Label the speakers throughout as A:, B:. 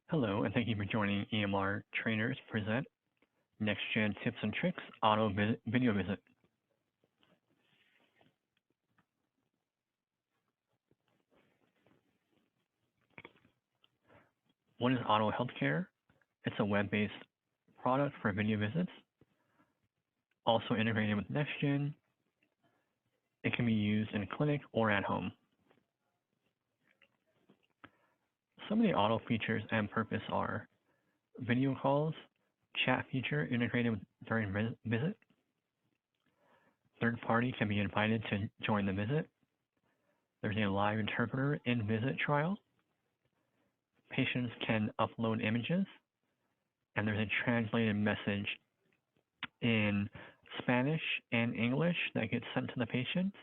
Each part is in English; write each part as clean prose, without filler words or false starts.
A: Hello, and thank you for joining EMR Trainers present NextGen Tips and Tricks Auto Video Visit. What is Auto Healthcare? It's a web-based product for video visits, also integrated with NextGen. It can be used in a clinic or at home. Some of the Auto features and purpose are video calls, chat feature integrated during visit. Third party can be invited to join the visit. There's a live interpreter in visit trial. Patients can upload images, and there's a translated message in Spanish and English that gets sent to the patient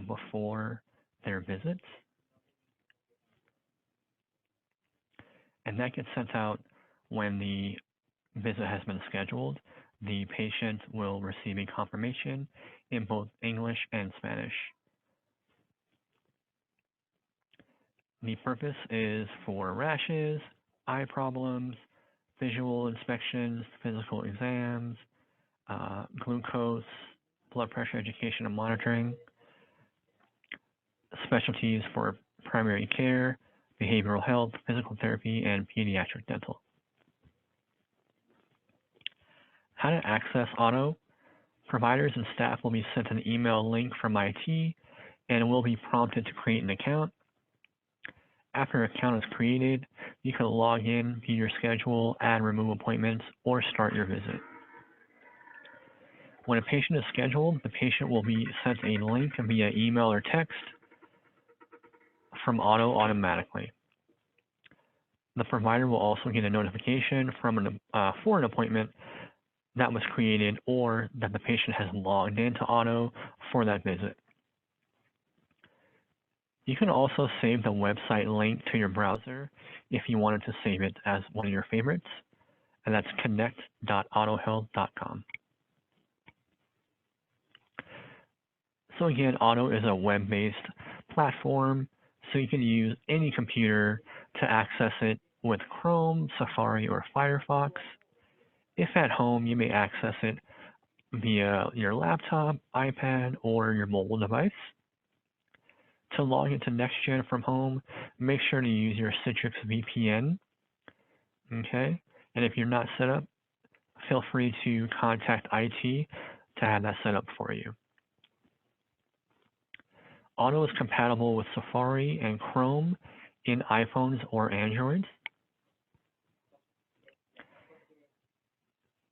A: before their visits. And that gets sent out when the visit has been scheduled. The patient will receive a confirmation in both English and Spanish. The purpose is for rashes, eye problems, visual inspections, physical exams, glucose, blood pressure education and monitoring, specialties for primary care, behavioral health, physical therapy, and pediatric dental. How to access Auto. Providers and staff will be sent an email link from IT and will be prompted to create an account. After an account is created, you can log in, view your schedule, add and remove appointments, or start your visit. When a patient is scheduled, the patient will be sent a link via email or text from Auto automatically. The provider will also get a notification from for an appointment that was created or that the patient has logged into Auto for that visit. You can also save the website link to your browser if you wanted to save it as one of your favorites, and that's connect.autohealth.com. So again, Auto is a web-based platform, so you can use any computer to access it with Chrome, Safari, or Firefox. If at home, you may access it via your laptop, iPad, or your mobile device. To log into NextGen from home, make sure to use your Citrix VPN. Okay, and if you're not set up, feel free to contact IT to have that set up for you. Auto is compatible with Safari and Chrome in iPhones or Androids.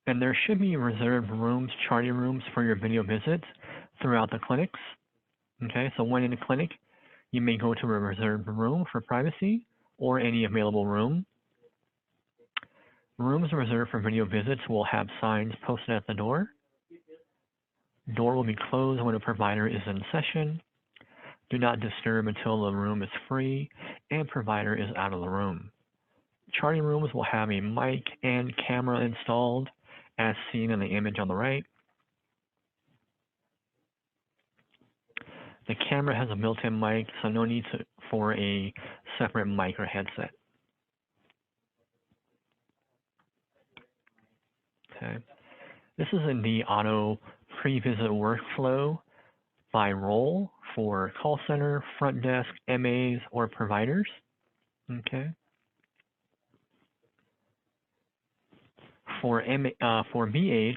A: And there should be reserved rooms, charting rooms for your video visits throughout the clinics. Okay, so when in a clinic, you may go to a reserved room for privacy or any available room. Rooms reserved for video visits will have signs posted at the door. Door will be closed when a provider is in session. Do not disturb until the room is free and provider is out of the room. Charting rooms will have a mic and camera installed as seen in the image on the right. The camera has a built-in mic, so no need for a separate mic or headset. Okay. This is in the Auto pre-visit workflow by role for call center, front desk, MAs, or providers. Okay. For BH,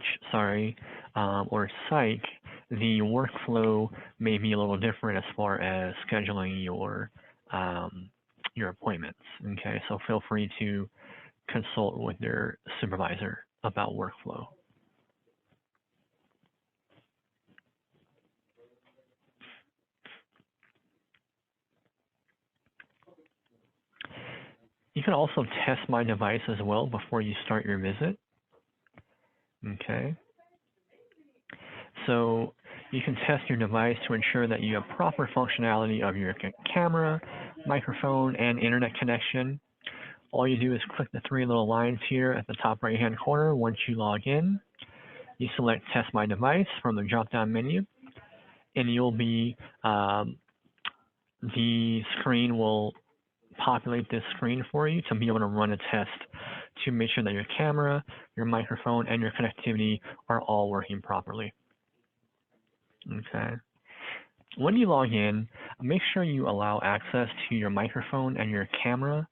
A: or psych, the workflow may be a little different as far as scheduling your appointments. Okay, so feel free to consult with your supervisor about workflow. You can also test My Device as well before you start your visit. Okay. So you can test your device to ensure that you have proper functionality of your camera, microphone, and internet connection. All you do is click the three little lines here at the top right-hand corner once you log in. You select Test My Device from the drop-down menu, and you'll be, the screen will populate this screen for you to be able to run a test to make sure that your camera, your microphone, and your connectivity are all working properly. Okay. When you log in, make sure you allow access to your microphone and your camera,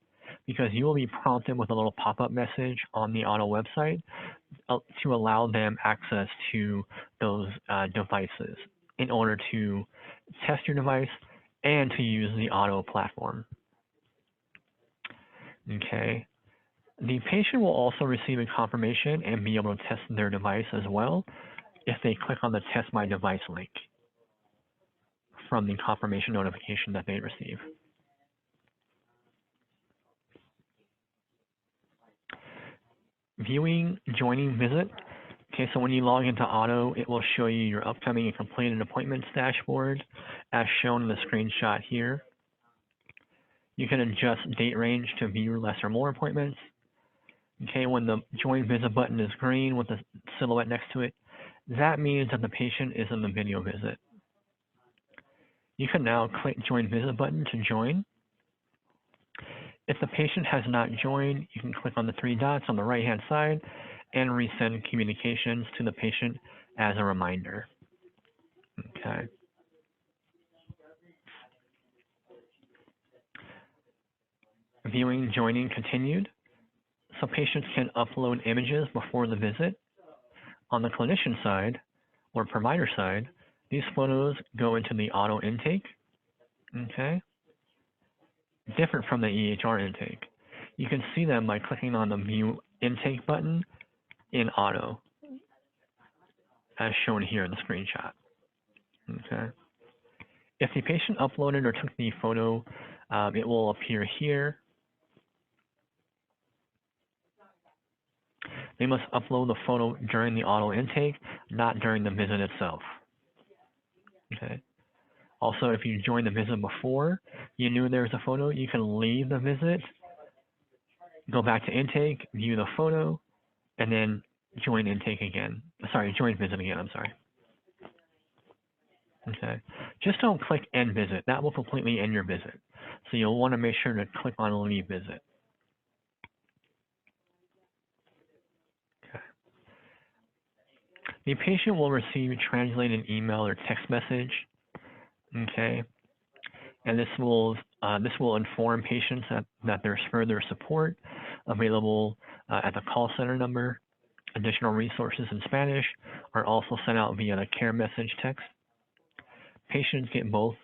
A: because you will be prompted with a little pop-up message on the OTTO website to allow them access to those devices in order to test your device and to use the OTTO platform. Okay. The patient will also receive a confirmation and be able to test their device as well if they click on the Test My Device link from the confirmation notification that they receive. Viewing joining visit. Okay, so when you log into OTTO, it will show you your upcoming and completed appointments dashboard as shown in the screenshot here. You can adjust date range to view less or more appointments. Okay, when the join visit button is green with the silhouette next to it, that means that the patient is in the video visit. You can now click join visit button to join. If the patient has not joined, you can click on the three dots on the right-hand side and resend communications to the patient as a reminder. Okay. Viewing joining continued. So patients can upload images before the visit. On the clinician side or provider side, these photos go into the OTTO intake. Okay. Different from the EHR intake. You can see them by clicking on the View Intake button in OTTO, as shown here in the screenshot. Okay. If the patient uploaded or took the photo, it will appear here. They must upload the photo during the OTTO intake, not during the visit itself. Okay. Also, if you joined the visit before you knew there was a photo, you can leave the visit, go back to intake, view the photo, and then join intake again. Sorry, join visit again, I'm sorry. Okay. Just don't click end visit. That will completely end your visit. So you'll want to make sure to click on leave visit. Okay. The patient will receive a translated email or text message. Okay. And this will inform patients that there's further support available at the call center number. Additional resources in Spanish are also sent out via the care message text. Patients get both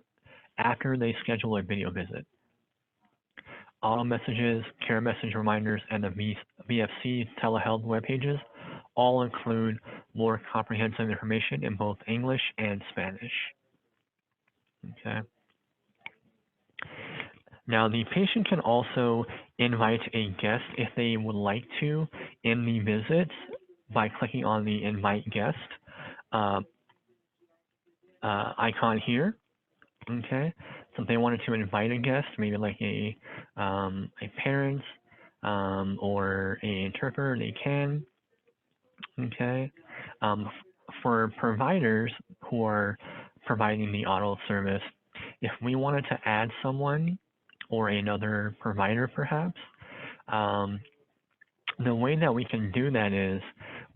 A: after they schedule a video visit. OTTO messages, care message reminders, and the VFC telehealth web pages all include more comprehensive information in both English and Spanish. Okay. Now, the patient can also invite a guest if they would like to in the visit by clicking on the Invite Guest icon here. Okay, so if they wanted to invite a guest, maybe like a parent or an interpreter, they can. Okay, for providers who are providing the OTTO service, if we wanted to add someone or another provider perhaps, the way that we can do that is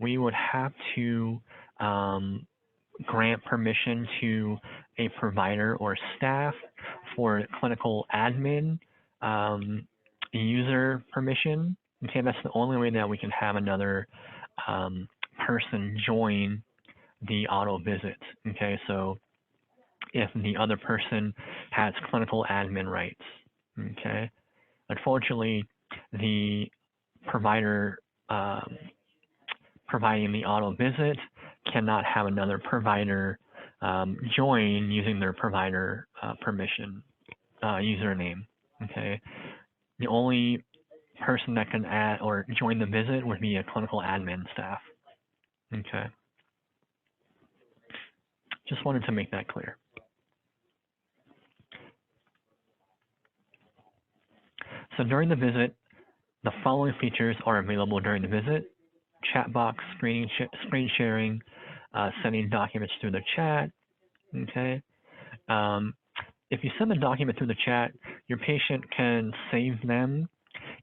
A: we would have to grant permission to a provider or staff for clinical admin user permission. Okay, that's the only way that we can have another person join the OTTO visit. Okay, so if the other person has clinical admin rights. Okay, unfortunately, the provider providing the OTTO visit cannot have another provider join using their provider permission username. Okay, the only person that can add or join the visit would be a clinical admin staff. Okay, just wanted to make that clear. So during the visit, the following features are available during the visit: chat box, screen sharing, sending documents through the chat. Okay. If you send the document through the chat, your patient can save them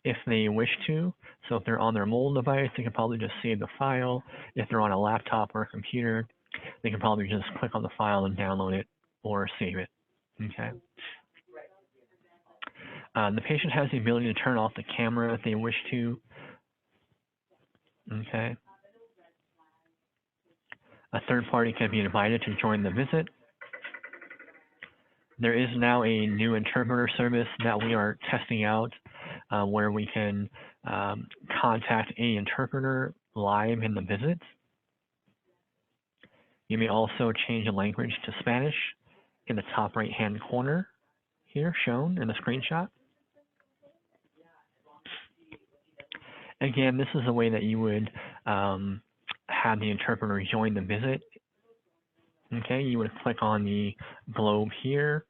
A: if they wish to. So if they're on their mobile device, they can probably just save the file. If they're on a laptop or a computer, they can probably just click on the file and download it or save it. Okay. The patient has the ability to turn off the camera if they wish to. Okay. A third party can be invited to join the visit. There is now a new interpreter service that we are testing out where we can contact an interpreter live in the visit. You may also change the language to Spanish in the top right-hand corner here shown in the screenshot. Again, this is a way that you would have the interpreter join the visit. Okay, you would click on the globe here.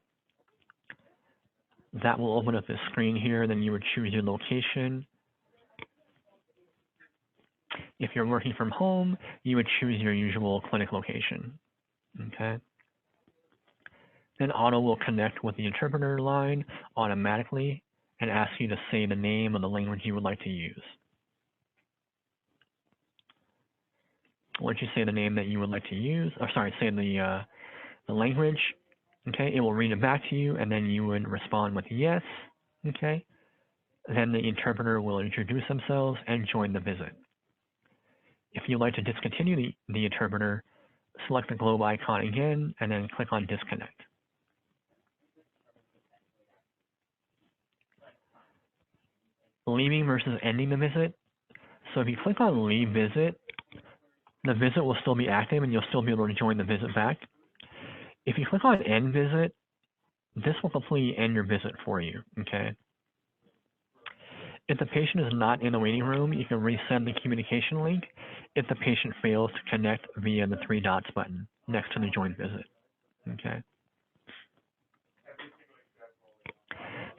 A: That will open up this screen here, then you would choose your location. If you're working from home, you would choose your usual clinic location. Okay. Then OTTO will connect with the interpreter line automatically and ask you to say the name of the language you would like to use. Once you say the name that you would like to use, or sorry, say the language, okay, it will read it back to you, and then you would respond with yes, okay. Then the interpreter will introduce themselves and join the visit. If you'd like to discontinue the interpreter, select the globe icon again, and then click on disconnect. Leaving versus ending the visit. So if you click on leave visit, the visit will still be active and you'll still be able to join the visit back. If you click on end visit, this will completely end your visit for you, okay? If the patient is not in the waiting room, you can resend the communication link if the patient fails to connect via the 3 dots button next to the join visit, okay?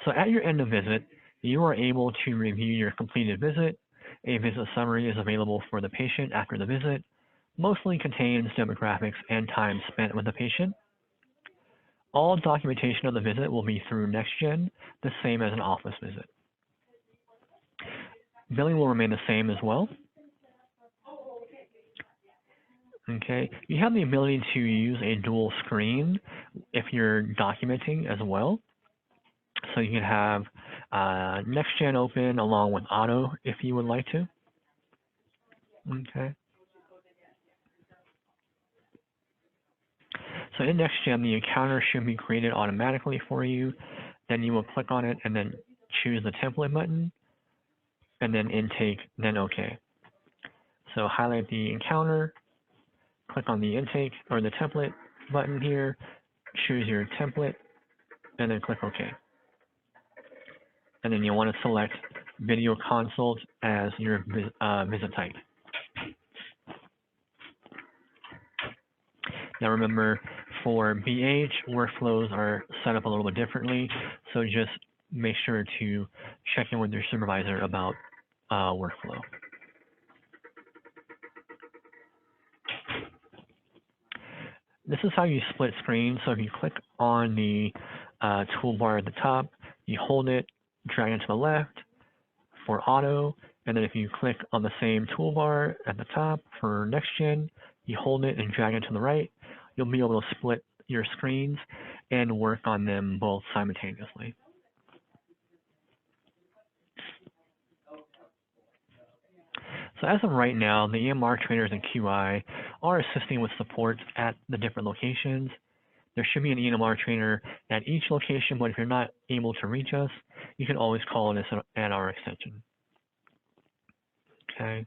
A: So at your end of visit, you are able to review your completed visit. A visit summary is available for the patient after the visit, mostly contains demographics and time spent with the patient. All documentation of the visit will be through NextGen, the same as an office visit. Billing will remain the same as well. Okay, you have the ability to use a dual screen if you're documenting as well. So you can have NextGen open along with OTTO if you would like to. Okay. So in NextGen, the encounter should be created automatically for you. Then you will click on it and then choose the template button, and then intake, then OK. So highlight the encounter, click on the intake or the template button here, choose your template, and then click OK. And then you'll want to select video consult as your visit type. Now remember, for BH, workflows are set up a little bit differently, so just make sure to check in with your supervisor about workflow. This is how you split screen. So if you click on the toolbar at the top, you hold it, drag it to the left for OTTO, and then if you click on the same toolbar at the top for NextGen, you hold it and drag it to the right, you'll be able to split your screens and work on them both simultaneously. So as of right now, the EMR trainers and QI are assisting with support at the different locations. There should be an EMR trainer at each location, but if you're not able to reach us, you can always call us at our extension. Okay.